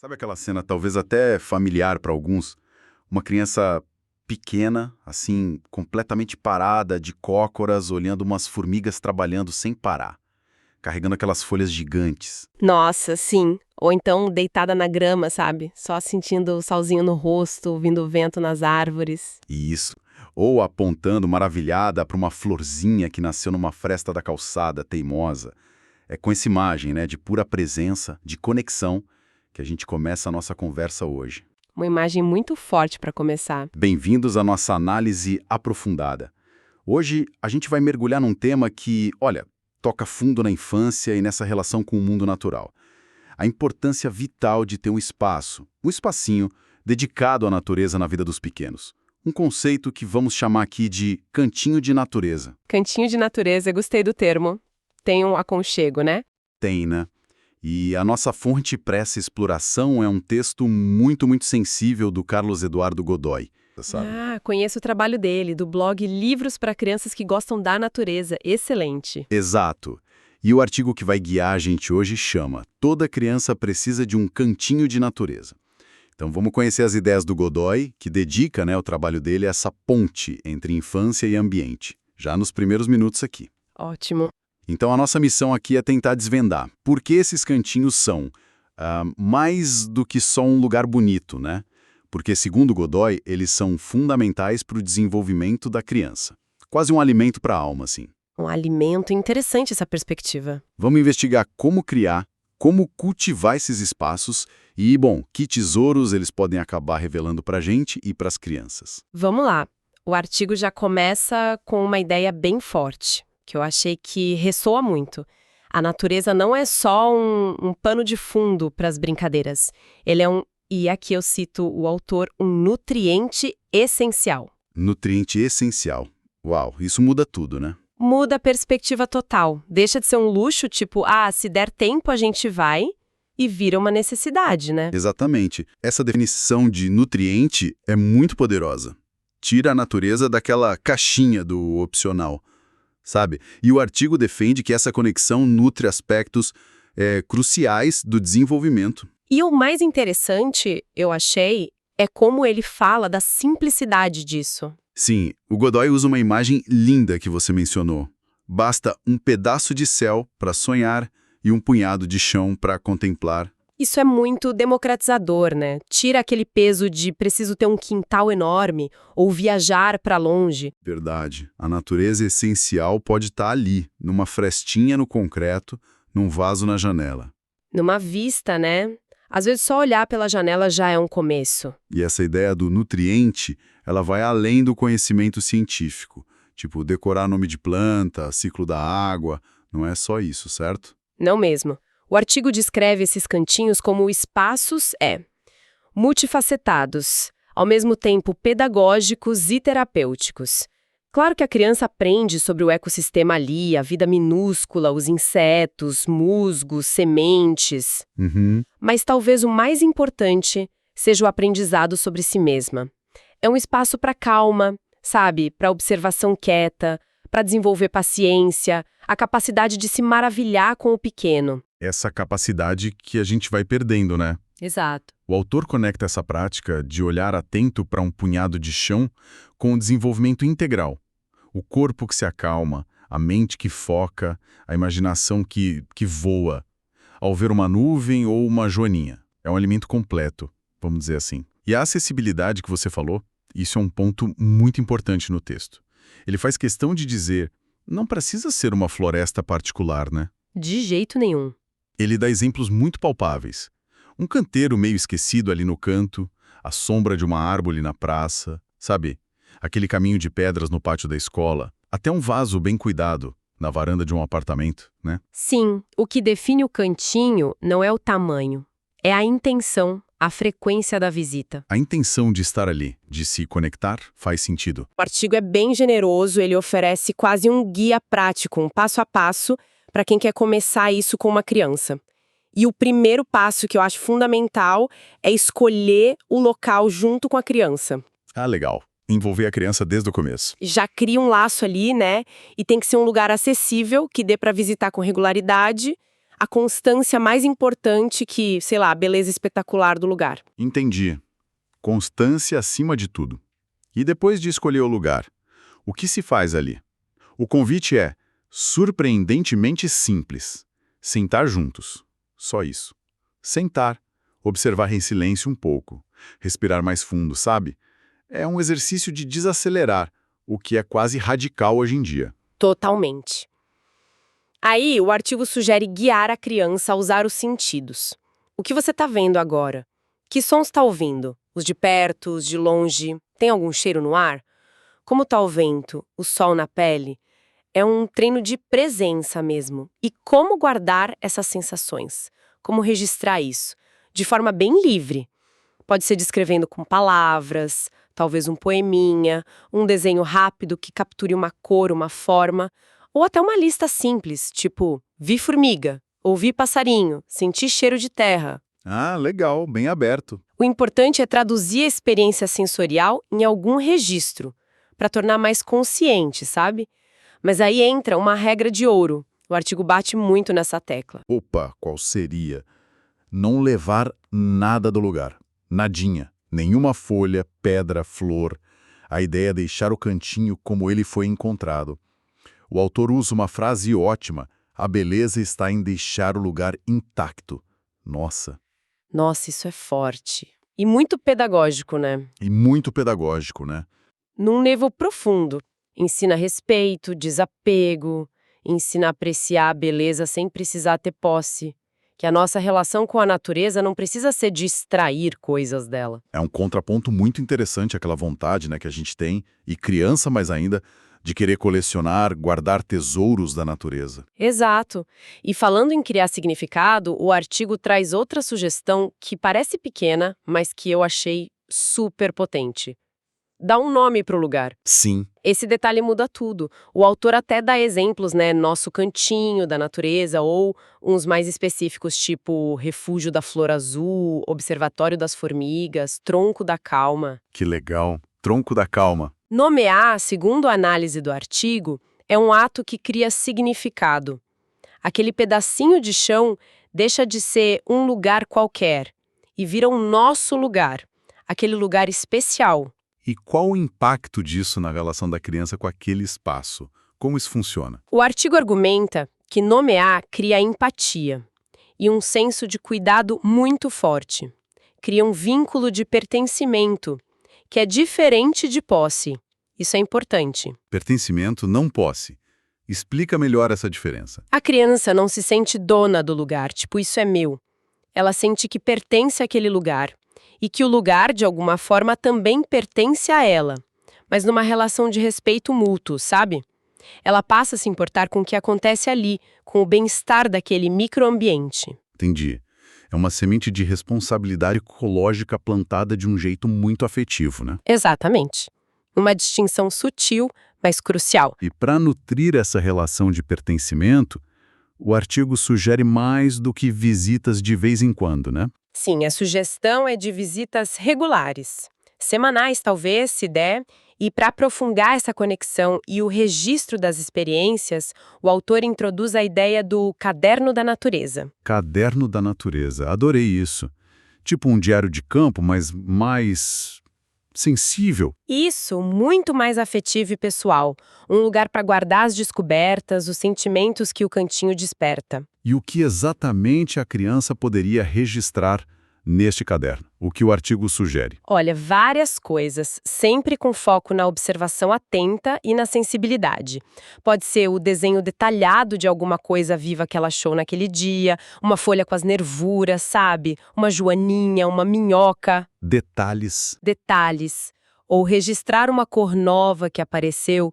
Sabe aquela cena, talvez até familiar para alguns? Uma criança pequena, assim, completamente parada, de cócoras, olhando umas formigas trabalhando sem parar, carregando aquelas folhas gigantes. Nossa, sim. Ou então deitada na grama, sabe? Só sentindo o solzinho no rosto, ouvindo o vento nas árvores. E isso. Ou apontando maravilhada para uma florzinha que nasceu numa fresta da calçada, teimosa. É com essa imagem, né, de pura presença, de conexão, que a gente começa a nossa conversa hoje. Uma imagem muito forte para começar. Bem-vindos à nossa análise aprofundada. Hoje a gente vai mergulhar num tema que, olha, toca fundo na infância e nessa relação com o mundo natural. A importância vital de ter um espaço, um espacinho, dedicado à natureza na vida dos pequenos. Um conceito que vamos chamar aqui de cantinho de natureza. Cantinho de natureza, gostei do termo. Tem um aconchego, né? Tem, né? E a nossa fonte para essa exploração é um texto muito sensível do Carlos Eduardo Godoy, sabe? Ah, conheço o trabalho dele, do blog Livros para Crianças que Gostam da Natureza. Excelente. Exato. E o artigo que vai guiar a gente hoje chama Toda criança precisa de um cantinho de natureza. Então vamos conhecer as ideias do Godoy, que dedica, né, o trabalho dele a essa ponte entre infância e ambiente, já nos primeiros minutos aqui. Ótimo. Então a nossa missão aqui é tentar desvendar por que esses cantinhos são mais do que só um lugar bonito, né? Porque, segundo Godoy, eles são fundamentais para o desenvolvimento da criança. Quase um alimento para a alma, assim. Um alimento interessante essa perspectiva. Vamos investigar como criar, como cultivar esses espaços e, bom, que tesouros eles podem acabar revelando para a gente e para as crianças. Vamos lá. O artigo já começa com uma ideia bem forte, que eu achei que ressoa muito. A natureza não é só um pano de fundo para as brincadeiras. Ele é e aqui eu cito o autor, um nutriente essencial. Nutriente essencial. Uau, isso muda tudo, né? Muda a perspectiva total. Deixa de ser um luxo, tipo, se der tempo a gente vai, e vira uma necessidade, né? Exatamente. Essa definição de nutriente é muito poderosa. Tira a natureza daquela caixinha do opcional, sabe? E o artigo defende que essa conexão nutre aspectos cruciais do desenvolvimento. E o mais interessante, eu achei, é como ele fala da simplicidade disso. Sim, o Godoy usa uma imagem linda que você mencionou. Basta um pedaço de céu para sonhar e um punhado de chão para contemplar. Isso é muito democratizador, né? Tira aquele peso de preciso ter um quintal enorme ou viajar para longe. Verdade. A natureza essencial pode estar ali, numa frestinha no concreto, num vaso na janela. Numa vista, né? Às vezes só olhar pela janela já é um começo. E essa ideia do nutriente, ela vai além do conhecimento científico. Tipo, decorar nome de planta, ciclo da água, não é só isso, certo? Não mesmo. O artigo descreve esses cantinhos como espaços multifacetados, ao mesmo tempo pedagógicos e terapêuticos. Claro que a criança aprende sobre o ecossistema ali, a vida minúscula, os insetos, musgos, sementes. Mas talvez o mais importante seja o aprendizado sobre si mesma. É um espaço para calma, sabe? Para observação quieta, para desenvolver paciência, a capacidade de se maravilhar com o pequeno. Essa capacidade que a gente vai perdendo, né? Exato. O autor conecta essa prática de olhar atento para um punhado de chão com o desenvolvimento integral. O corpo que se acalma, a mente que foca, a imaginação que voa, ao ver uma nuvem ou uma joaninha. É um alimento completo, vamos dizer assim. E a acessibilidade que você falou, isso é um ponto muito importante no texto. Ele faz questão de dizer, não precisa ser uma floresta particular, né? De jeito nenhum. Ele dá exemplos muito palpáveis. Um canteiro meio esquecido ali no canto, a sombra de uma árvore na praça, sabe? Aquele caminho de pedras no pátio da escola, até um vaso bem cuidado na varanda de um apartamento, né? Sim, o que define o cantinho não é o tamanho, é a intenção, a frequência da visita. A intenção de estar ali, de se conectar, faz sentido. O artigo é bem generoso, ele oferece quase um guia prático, um passo a passo, para quem quer começar isso com uma criança. E o primeiro passo que eu acho fundamental é escolher o local junto com a criança. Ah, legal. Envolver a criança desde o começo. Já cria um laço ali, né? E tem que ser um lugar acessível, que dê para visitar com regularidade. A constância mais importante que, sei lá, a beleza espetacular do lugar. Entendi. Constância acima de tudo. E depois de escolher o lugar, o que se faz ali? O convite é surpreendentemente simples. Sentar juntos. Só isso. Sentar, observar em silêncio um pouco, respirar mais fundo, sabe? É um exercício de desacelerar, o que é quase radical hoje em dia. Totalmente. Aí, o artigo sugere guiar a criança a usar os sentidos. O que você está vendo agora? Que sons está ouvindo? Os de perto, os de longe? Tem algum cheiro no ar? Como está o vento, o sol na pele? É um treino de presença mesmo. E como guardar essas sensações? Como registrar isso? De forma bem livre. Pode ser descrevendo com palavras, talvez um poeminha, um desenho rápido que capture uma cor, uma forma, ou até uma lista simples, tipo, vi formiga, ouvi passarinho, senti cheiro de terra. Ah, legal, bem aberto. O importante é traduzir a experiência sensorial em algum registro, para tornar mais consciente, sabe? Mas aí entra uma regra de ouro. O artigo bate muito nessa tecla. Opa, qual seria? Não levar nada do lugar. Nadinha. Nenhuma folha, pedra, flor. A ideia é deixar o cantinho como ele foi encontrado. O autor usa uma frase ótima. A beleza está em deixar o lugar intacto. Nossa. Nossa, isso é forte. E muito pedagógico, né? E muito pedagógico, né? Num nível profundo. Ensina respeito, desapego, ensina a apreciar a beleza sem precisar ter posse. Que a nossa relação com a natureza não precisa ser de extrair coisas dela. É um contraponto muito interessante aquela vontade, né, que a gente tem, e criança mais ainda, de querer colecionar, guardar tesouros da natureza. Exato. E falando em criar significado, o artigo traz outra sugestão que parece pequena, mas que eu achei super potente. Dá um nome para o lugar. Sim. Esse detalhe muda tudo. O autor até dá exemplos, né? Nosso cantinho da natureza ou uns mais específicos, tipo Refúgio da Flor Azul, Observatório das Formigas, Tronco da Calma. Que legal. Tronco da calma. Nomear, segundo a análise do artigo, é um ato que cria significado. Aquele pedacinho de chão deixa de ser um lugar qualquer e vira um nosso lugar, aquele lugar especial. E qual o impacto disso na relação da criança com aquele espaço? Como isso funciona? O artigo argumenta que nomear cria empatia e um senso de cuidado muito forte. Cria um vínculo de pertencimento, que é diferente de posse. Isso é importante. Pertencimento, não posse. Explica melhor essa diferença. A criança não se sente dona do lugar, tipo, isso é meu. Ela sente que pertence àquele lugar. E que o lugar, de alguma forma, também pertence a ela, mas numa relação de respeito mútuo, sabe? Ela passa a se importar com o que acontece ali, com o bem-estar daquele microambiente. Entendi. É uma semente de responsabilidade ecológica plantada de um jeito muito afetivo, né? Exatamente. Uma distinção sutil, mas crucial. E para nutrir essa relação de pertencimento, o artigo sugere mais do que visitas de vez em quando, né? Sim, a sugestão é de visitas regulares. Semanais, talvez, se der. E para aprofundar essa conexão e o registro das experiências, o autor introduz a ideia do caderno da natureza. Caderno da natureza. Adorei isso. Tipo um diário de campo, mas mais sensível. Isso, muito mais afetivo e pessoal. Um lugar para guardar as descobertas, os sentimentos que o cantinho desperta. E o que exatamente a criança poderia registrar neste caderno? O que o artigo sugere? Olha, várias coisas, sempre com foco na observação atenta e na sensibilidade. Pode ser o desenho detalhado de alguma coisa viva que ela achou naquele dia, uma folha com as nervuras, sabe? Uma joaninha, uma minhoca. Detalhes. Detalhes. Ou registrar uma cor nova que apareceu,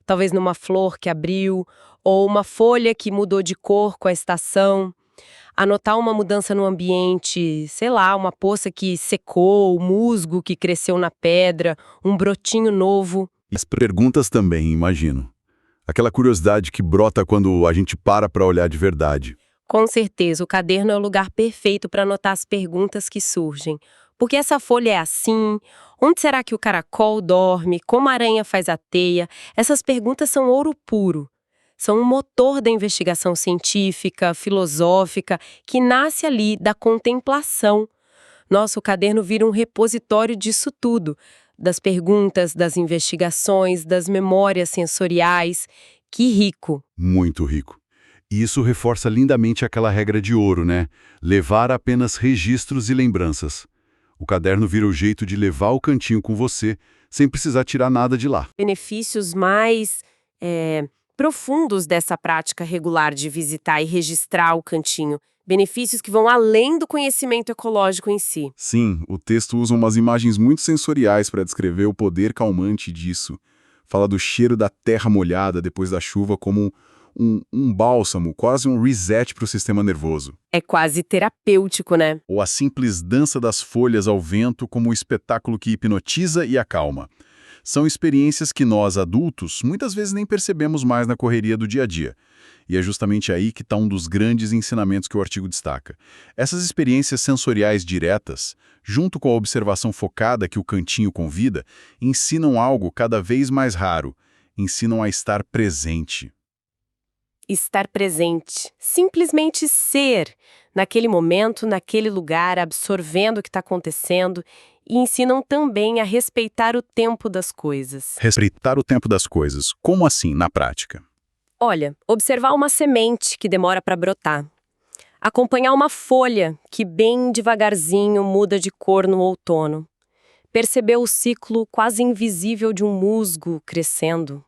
talvez numa flor que abriu, ou uma folha que mudou de cor com a estação. Anotar uma mudança no ambiente, sei lá, uma poça que secou, o musgo que cresceu na pedra, um brotinho novo. As perguntas também, imagino. Aquela curiosidade que brota quando a gente para olhar de verdade. Com certeza, o caderno é o lugar perfeito para anotar as perguntas que surgem. Por que essa folha é assim? Onde será que o caracol dorme? Como a aranha faz a teia? Essas perguntas são ouro puro. São um motor da investigação científica, filosófica, que nasce ali da contemplação. Nosso caderno vira um repositório disso tudo, das perguntas, das investigações, das memórias sensoriais. Que rico! Muito rico. E isso reforça lindamente aquela regra de ouro, né? Levar apenas registros e lembranças. O caderno vira o jeito de levar o cantinho com você, sem precisar tirar nada de lá. Benefícios mais profundos dessa prática regular de visitar e registrar o cantinho. Benefícios que vão além do conhecimento ecológico em si. Sim, o texto usa umas imagens muito sensoriais para descrever o poder calmante disso. Fala do cheiro da terra molhada depois da chuva como um bálsamo, quase um reset para o sistema nervoso. É quase terapêutico, né? Ou a simples dança das folhas ao vento como um espetáculo que hipnotiza e acalma. São experiências que nós, adultos, muitas vezes nem percebemos mais na correria do dia a dia. E é justamente aí que está um dos grandes ensinamentos que o artigo destaca. Essas experiências sensoriais diretas, junto com a observação focada que o cantinho convida, ensinam algo cada vez mais raro. Ensinam a estar presente. Estar presente. Simplesmente ser. Naquele momento, naquele lugar, absorvendo o que está acontecendo. E ensinam também a respeitar o tempo das coisas. Respeitar o tempo das coisas. Como assim, na prática? Olha, observar uma semente que demora para brotar. Acompanhar uma folha que bem devagarzinho muda de cor no outono. Perceber o ciclo quase invisível de um musgo crescendo.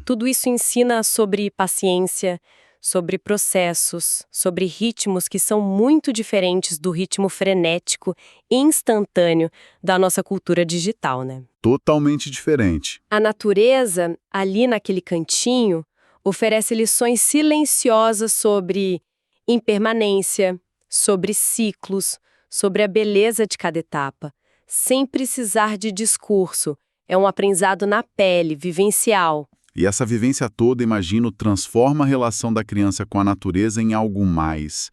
Tudo isso ensina sobre paciência, sobre processos, sobre ritmos que são muito diferentes do ritmo frenético e instantâneo da nossa cultura digital, né? Totalmente diferente. A natureza, ali naquele cantinho, oferece lições silenciosas sobre impermanência, sobre ciclos, sobre a beleza de cada etapa, sem precisar de discurso. É um aprendizado na pele, vivencial. E essa vivência toda, imagino, transforma a relação da criança com a natureza em algo mais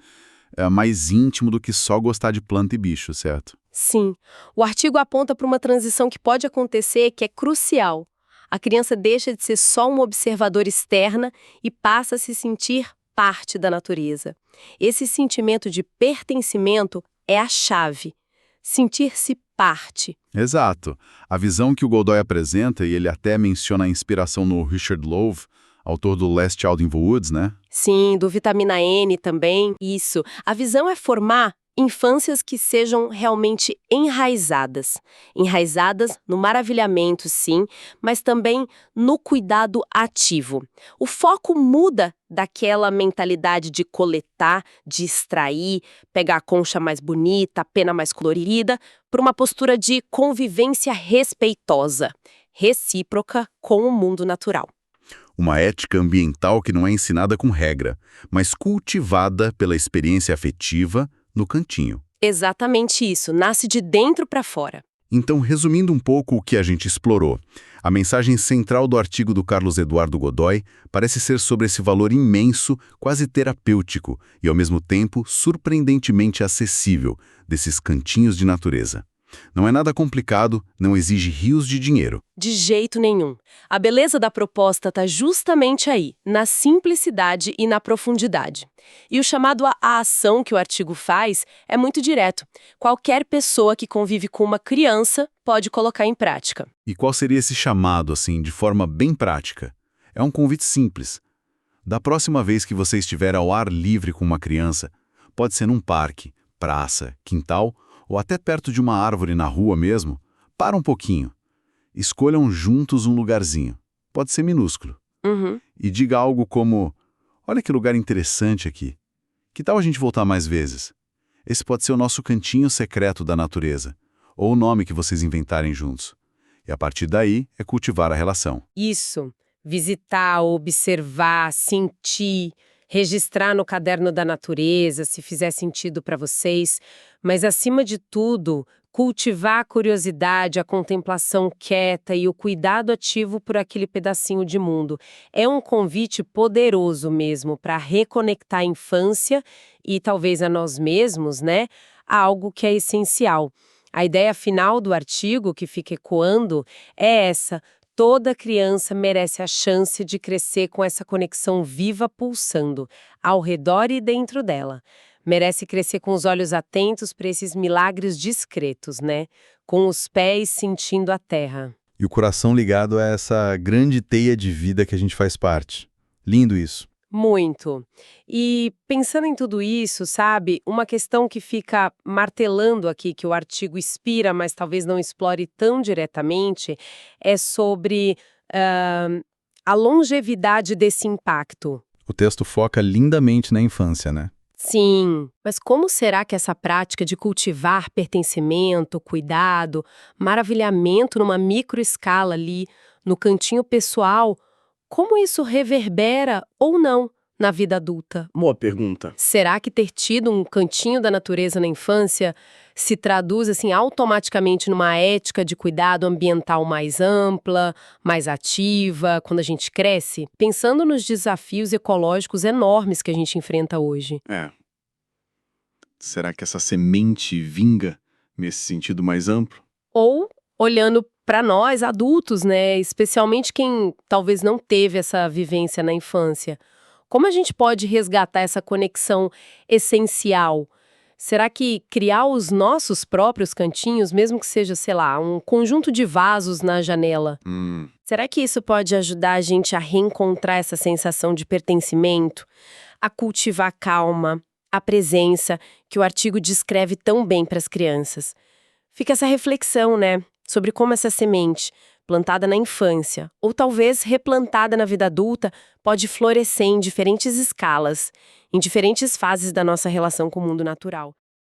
íntimo do que só gostar de planta e bicho, certo? Sim. O artigo aponta para uma transição que pode acontecer que é crucial. A criança deixa de ser só uma observadora externa e passa a se sentir parte da natureza. Esse sentimento de pertencimento é a chave. Sentir-se parte. Exato. A visão que o Godoy apresenta, e ele até menciona a inspiração no Richard Louv, autor do Last Child in the Woods, né? Sim, do Vitamina N também. Isso. A visão é formar infâncias que sejam realmente enraizadas. Enraizadas no maravilhamento, sim, mas também no cuidado ativo. O foco muda daquela mentalidade de coletar, de extrair, pegar a concha mais bonita, a pena mais colorida, para uma postura de convivência respeitosa, recíproca com o mundo natural. Uma ética ambiental que não é ensinada com regra, mas cultivada pela experiência afetiva no cantinho. Exatamente isso, nasce de dentro para fora. Então, resumindo um pouco o que a gente explorou, a mensagem central do artigo do Carlos Eduardo Godoy parece ser sobre esse valor imenso, quase terapêutico e, ao mesmo tempo, surpreendentemente acessível desses cantinhos de natureza. Não é nada complicado, não exige rios de dinheiro. De jeito nenhum. A beleza da proposta está justamente aí, na simplicidade e na profundidade. E o chamado à ação que o artigo faz é muito direto. Qualquer pessoa que convive com uma criança pode colocar em prática. E qual seria esse chamado, assim, de forma bem prática? É um convite simples. Da próxima vez que você estiver ao ar livre com uma criança, pode ser num parque, praça, quintal, ou até perto de uma árvore na rua mesmo, para um pouquinho. Escolham juntos um lugarzinho. Pode ser minúsculo. E diga algo como, olha que lugar interessante aqui. Que tal a gente voltar mais vezes? Esse pode ser o nosso cantinho secreto da natureza, ou o nome que vocês inventarem juntos. E a partir daí é cultivar a relação. Isso. Visitar, observar, sentir, registrar no caderno da natureza, se fizer sentido para vocês. Mas, acima de tudo, cultivar a curiosidade, a contemplação quieta e o cuidado ativo por aquele pedacinho de mundo. É um convite poderoso mesmo para reconectar a infância e talvez a nós mesmos, né? A algo que é essencial. A ideia final do artigo, que fica ecoando, é essa: Toda criança merece a chance de crescer com essa conexão viva pulsando, ao redor e dentro dela. Merece crescer com os olhos atentos para esses milagres discretos, né? Com os pés sentindo a terra. E o coração ligado a essa grande teia de vida que a gente faz parte. Lindo isso. Muito. E pensando em tudo isso, sabe, uma questão que fica martelando aqui, que o artigo inspira, mas talvez não explore tão diretamente, é sobre a longevidade desse impacto. O texto foca lindamente na infância, né? Sim, mas como será que essa prática de cultivar pertencimento, cuidado, maravilhamento numa microescala ali, no cantinho pessoal, como isso reverbera ou não na vida adulta? Boa pergunta. Será que ter tido um cantinho da natureza na infância se traduz assim automaticamente numa ética de cuidado ambiental mais ampla, mais ativa, quando a gente cresce? Pensando nos desafios ecológicos enormes que a gente enfrenta hoje. Será que essa semente vinga nesse sentido mais amplo? Ou olhando para nós, adultos, né, especialmente quem talvez não teve essa vivência na infância. Como a gente pode resgatar essa conexão essencial? Será que criar os nossos próprios cantinhos, mesmo que seja, sei lá, um conjunto de vasos na janela, será que isso pode ajudar a gente a reencontrar essa sensação de pertencimento, a cultivar a calma, a presença que o artigo descreve tão bem para as crianças? Fica essa reflexão, né, sobre como essa semente, plantada na infância, ou talvez replantada na vida adulta, pode florescer em diferentes escalas, em diferentes fases da nossa relação com o mundo natural.